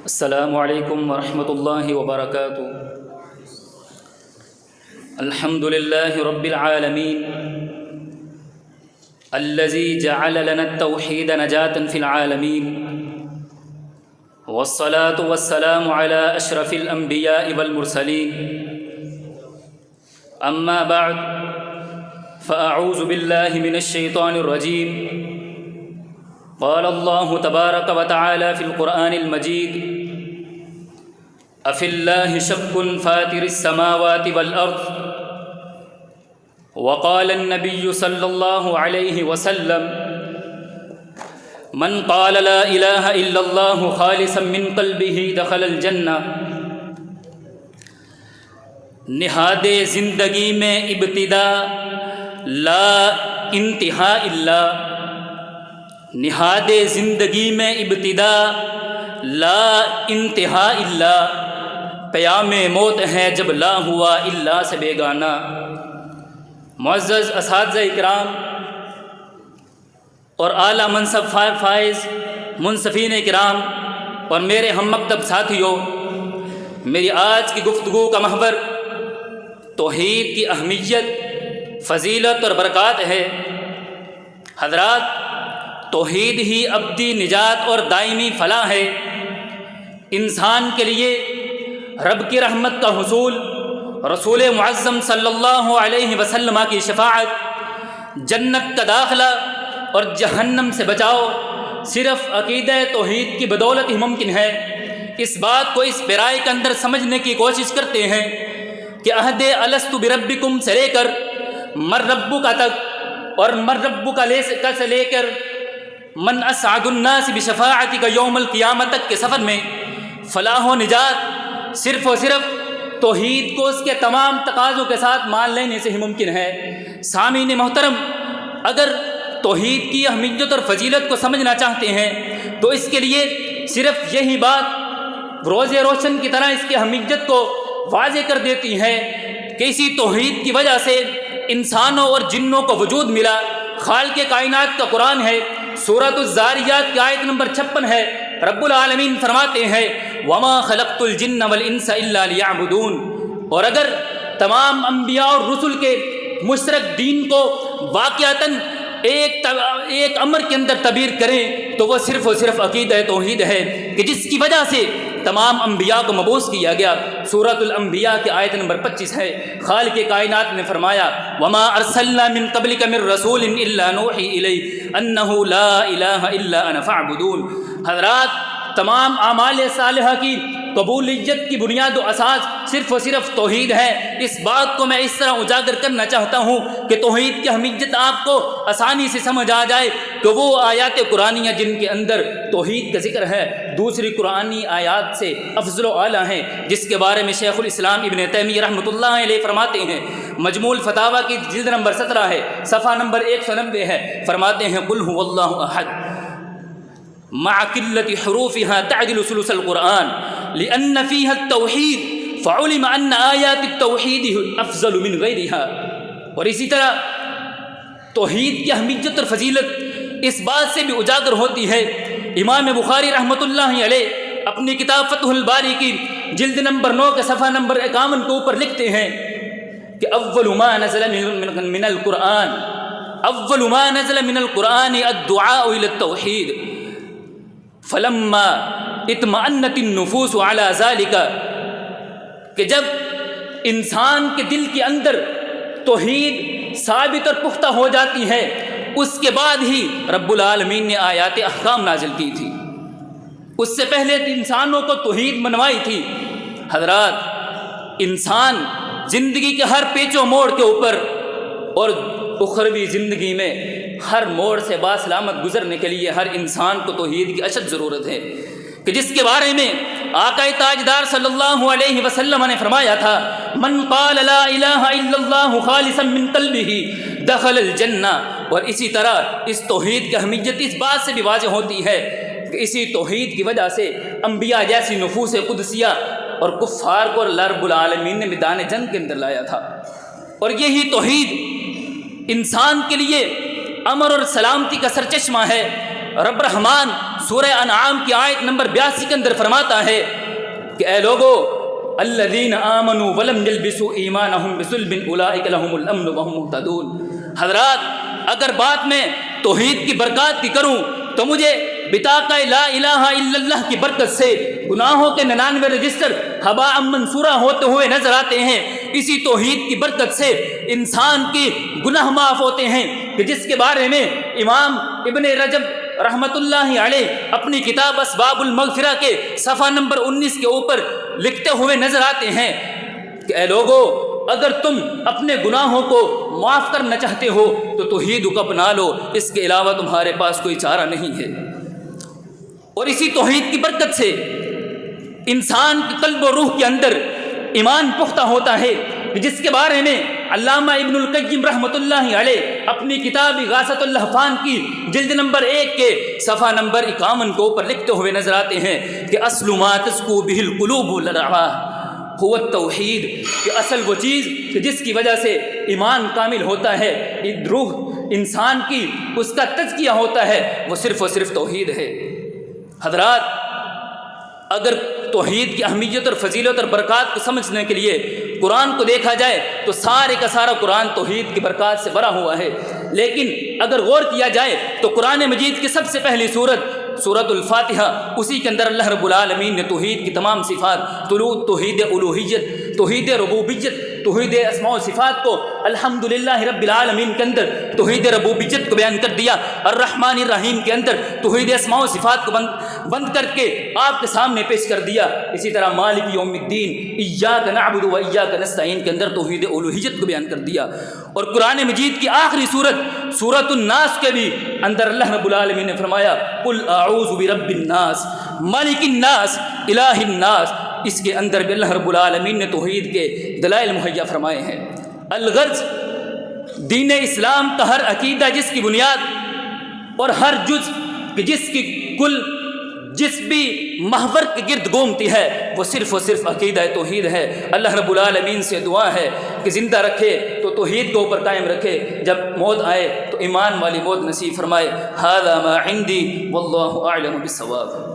السلام علیکم ورحمۃ اللہ وبرکاتہ۔ الحمد للہ رب العالمین الذي جعل لنا التوحید نجاة في العالمین، والصلاة والسلام على اشرف الانبیاء والمرسلین، اما بعد فاعوذ باللہ من الشیطان الرجیم۔ قال الله تبارك وتعالى في القرآن المجيد: أفي الله شك فاتر السماوات والأرض. وقال النبي صلى الله عليه وسلم: من قال لا إله إلا الله خالصا من قلبه دخل الجنة۔ نہاد زندگی میں ابتدا لا انتہا الا، نہاد زندگی میں ابتدا لا انتہا الا، پیام موت ہے جب لا ہوا الا سے بیگانہ۔ معزز اساتذہ اکرام اور اعلیٰ منصب فائز منصفین اکرام اور میرے ہم مکتب ساتھیوں، میری آج کی گفتگو کا محور توحید کی اہمیت، فضیلت اور برکات ہے۔ حضرات، توحید ہی ابدی نجات اور دائمی فلاح ہے۔ انسان کے لیے رب کی رحمت کا حصول، رسول معظم صلی اللہ علیہ وسلم کی شفاعت، جنت کا داخلہ اور جہنم سے بچاؤ صرف عقیدہ توحید کی بدولت ہی ممکن ہے۔ اس بات کو اس پیرائے کے اندر سمجھنے کی کوشش کرتے ہیں کہ عہد الست بربکم سے لے کر من ربک تک، اور من ربک سے لے کر من اسعد الناس بشفاعتک یوم القیامت تک کے سفر میں فلاح و نجات صرف و صرف توحید کو اس کے تمام تقاضوں کے ساتھ مان لینے سے ہی ممکن ہے۔ سامعین محترم، اگر توحید کی اہمیت اور فضیلت کو سمجھنا چاہتے ہیں تو اس کے لیے صرف یہی بات روز روشن کی طرح اس کی اہمیت کو واضح کر دیتی ہے کہ اسی توحید کی وجہ سے انسانوں اور جنوں کو وجود ملا۔ خالق کائنات کا قرآن ہے، سورۃ الذاریات کی آیت نمبر 56 ہے۔ رب العالمین فرماتے ہیں: وما خلقت الجن والانس الا لیعبدون۔ اور اگر تمام انبیاء اور رسل کے مشترک دین کو واقعتاً ایک امر کے اندر تعبیر کریں تو وہ صرف و صرف عقیدہ توحید ہے کہ جس کی وجہ سے تمام انبیاء کو مبعوث کیا گیا۔ سورۃ الانبیاء کی آیت نمبر 25 ہے۔ خالق کائنات نے فرمایا: وما ارسلنا من قبلک من رسول الا نوحی الیہ انہ لا الہ الا انا فاعبدون۔ حضرات، تمام اعمال صالحہ کی قبولیت کی بنیاد و اساس صرف و صرف توحید ہے۔ اس بات کو میں اس طرح اجاگر کرنا چاہتا ہوں کہ توحید کی اہمیت آپ کو آسانی سے سمجھ آ جائے کہ وہ آیات قرآنیہ جن کے اندر توحید کا ذکر ہے دوسری قرآنی آیات سے افضل و اعلیٰ ہیں، جس کے بارے میں شیخ الاسلام ابن تیمیہ رحمۃ اللہ علیہ فرماتے ہیں۔ مجموع الفتاوی کی جلد نمبر 17 ہے، صفحہ نمبر 190 ہے۔ فرماتے ہیں: قل هو اللہ احد مع قلت حروفها تعدل ثلث القرآن لأن فيها التوحید فعلم ان آیات التوحید افضل من غیرها۔ اور اسی طرح توحید کی اہمیت اور فضیلت اس بات سے بھی اجاگر ہوتی ہے۔ امام بخاری رحمۃ اللہ علیہ اپنی کتاب فتح الباری کی جلد نمبر 9 کے صفحہ نمبر 51 کے اوپر لکھتے ہیں کہ اول ما نزل من القرآن الدعاء الى التوحید فلما اطمأنت النفوس على ذلك، کہ جب انسان کے دل کے اندر توحید ثابت اور پختہ ہو جاتی ہے اس کے بعد ہی رب العالمین نے آیات احکام نازل کی تھی۔ اس سے پہلے انسانوں کو توحید منوائی تھی۔ حضرات، انسان زندگی کے ہر پیچ و موڑ کے اوپر اور اخروی زندگی میں ہر موڑ سے باسلامت گزرنے کے لیے ہر انسان کو توحید کی اشد ضرورت ہے، کہ جس کے بارے میں آقا تاجدار صلی اللہ علیہ وسلم نے فرمایا تھا: من قال لا الہ الا اللہ خالصا من قلبہ دخل الجنہ۔ اور اسی طرح اس توحید کی اہمیت اس بات سے بھی واضح ہوتی ہے کہ اسی توحید کی وجہ سے انبیاء جیسی نفوس قدسیہ اور کفار کو اللہ رب العالمین نے میدان جنگ کے اندر لایا تھا۔ اور یہی توحید انسان کے لیے امر اور سلامتی کا سرچشمہ ہے۔ رب رحمان سورہ انعام کی آیت نمبر 82 کے اندر فرماتا ہے کہ اے لوگو الذین آمنوا ولم یلبسوا ایمانہم بظلم اولئک لہم الامن وہم مہتدون۔ حضرات، اگر بات میں توحید کی برکات کی کروں تو مجھے بطاقہ لا الہ الا اللہ کی برکت سے گناہوں کے 99 رجسٹر ہباء منصورہ ہوتے ہوئے نظر آتے ہیں۔ اسی توحید کی برکت سے انسان کی گناہ معاف ہوتے ہیں، کہ جس کے بارے میں امام ابن رجب رحمۃ اللہ علیہ اپنی کتاب اسباب المغفرہ کے صفحہ نمبر 19 کے اوپر لکھتے ہوئے نظر آتے ہیں کہ اے لوگو، اگر تم اپنے گناہوں کو معاف کرنا چاہتے ہو تو توحید کو اپنا لو، اس کے علاوہ تمہارے پاس کوئی چارہ نہیں ہے۔ اور اسی توحید کی برکت سے انسان کی قلب و روح کے اندر ایمان پختہ ہوتا ہے، جس کے بارے میں علامہ ابن القیم رحمۃ اللہ علیہ اپنی کتاب اغاثۃ اللہفان کی جلد نمبر 1 کے صفحہ نمبر 51 کے اوپر لکھتے ہوئے نظر آتے ہیں کہ اصل ما تزکو بہ القلوب والارواح هو التوحید، کہ اصل وہ چیز کہ جس کی وجہ سے ایمان کامل ہوتا ہے، روح انسان کی اس کا تزکیہ ہوتا ہے، وہ صرف و صرف توحید ہے۔ حضرات، اگر توحید کی اہمیت اور فضیلت اور برکات کو سمجھنے کے لیے قرآن کو دیکھا جائے تو سارے کا سارا قرآن توحید کی برکات سے بھرا ہوا ہے، لیکن اگر غور کیا جائے تو قرآن مجید کی سب سے پہلی سورۃ الفاتحہ، اسی کے اندر اللہ رب العالمین نے توحید کی تمام صفات، توحید الوہیت، توحید ربوبیت، توحید اسماء و صفات کو الحمدللہ رب العالمین کے اندر توحید ربوبیت کو بیان کر دیا، الرحمن الرحیم کے اندر توحید اسماء و صفات کو بند کر کے آپ کے سامنے پیش کر دیا۔ اسی طرح مالک یوم الدین، ایاک نعبد و ایاک نستعین کے اندر توحید الوہیت کو بیان کر دیا۔ اور قرآن مجید کی آخری سورۃ الناس کے بھی اندر اللہ رب العالمین نے فرمایا قل اعوذ برب الناس مالک الناس الہ الناس، اس کے اندر بھی اللہ رب العالمین نے توحید کے دلائل مہیا فرمائے ہیں۔ الغرض، دین اسلام کا ہر عقیدہ جس کی بنیاد اور ہر جز جس کی کل جس بھی محور کے گرد گھومتی ہے وہ صرف و صرف عقیدہ توحید ہے۔ اللہ رب العالمین سے دعا ہے کہ زندہ رکھے تو توحید کے اوپر قائم رکھے، جب موت آئے تو ایمان والی موت نصیب فرمائے۔ ھذا ما عندی واللہ اعلم بالصواب۔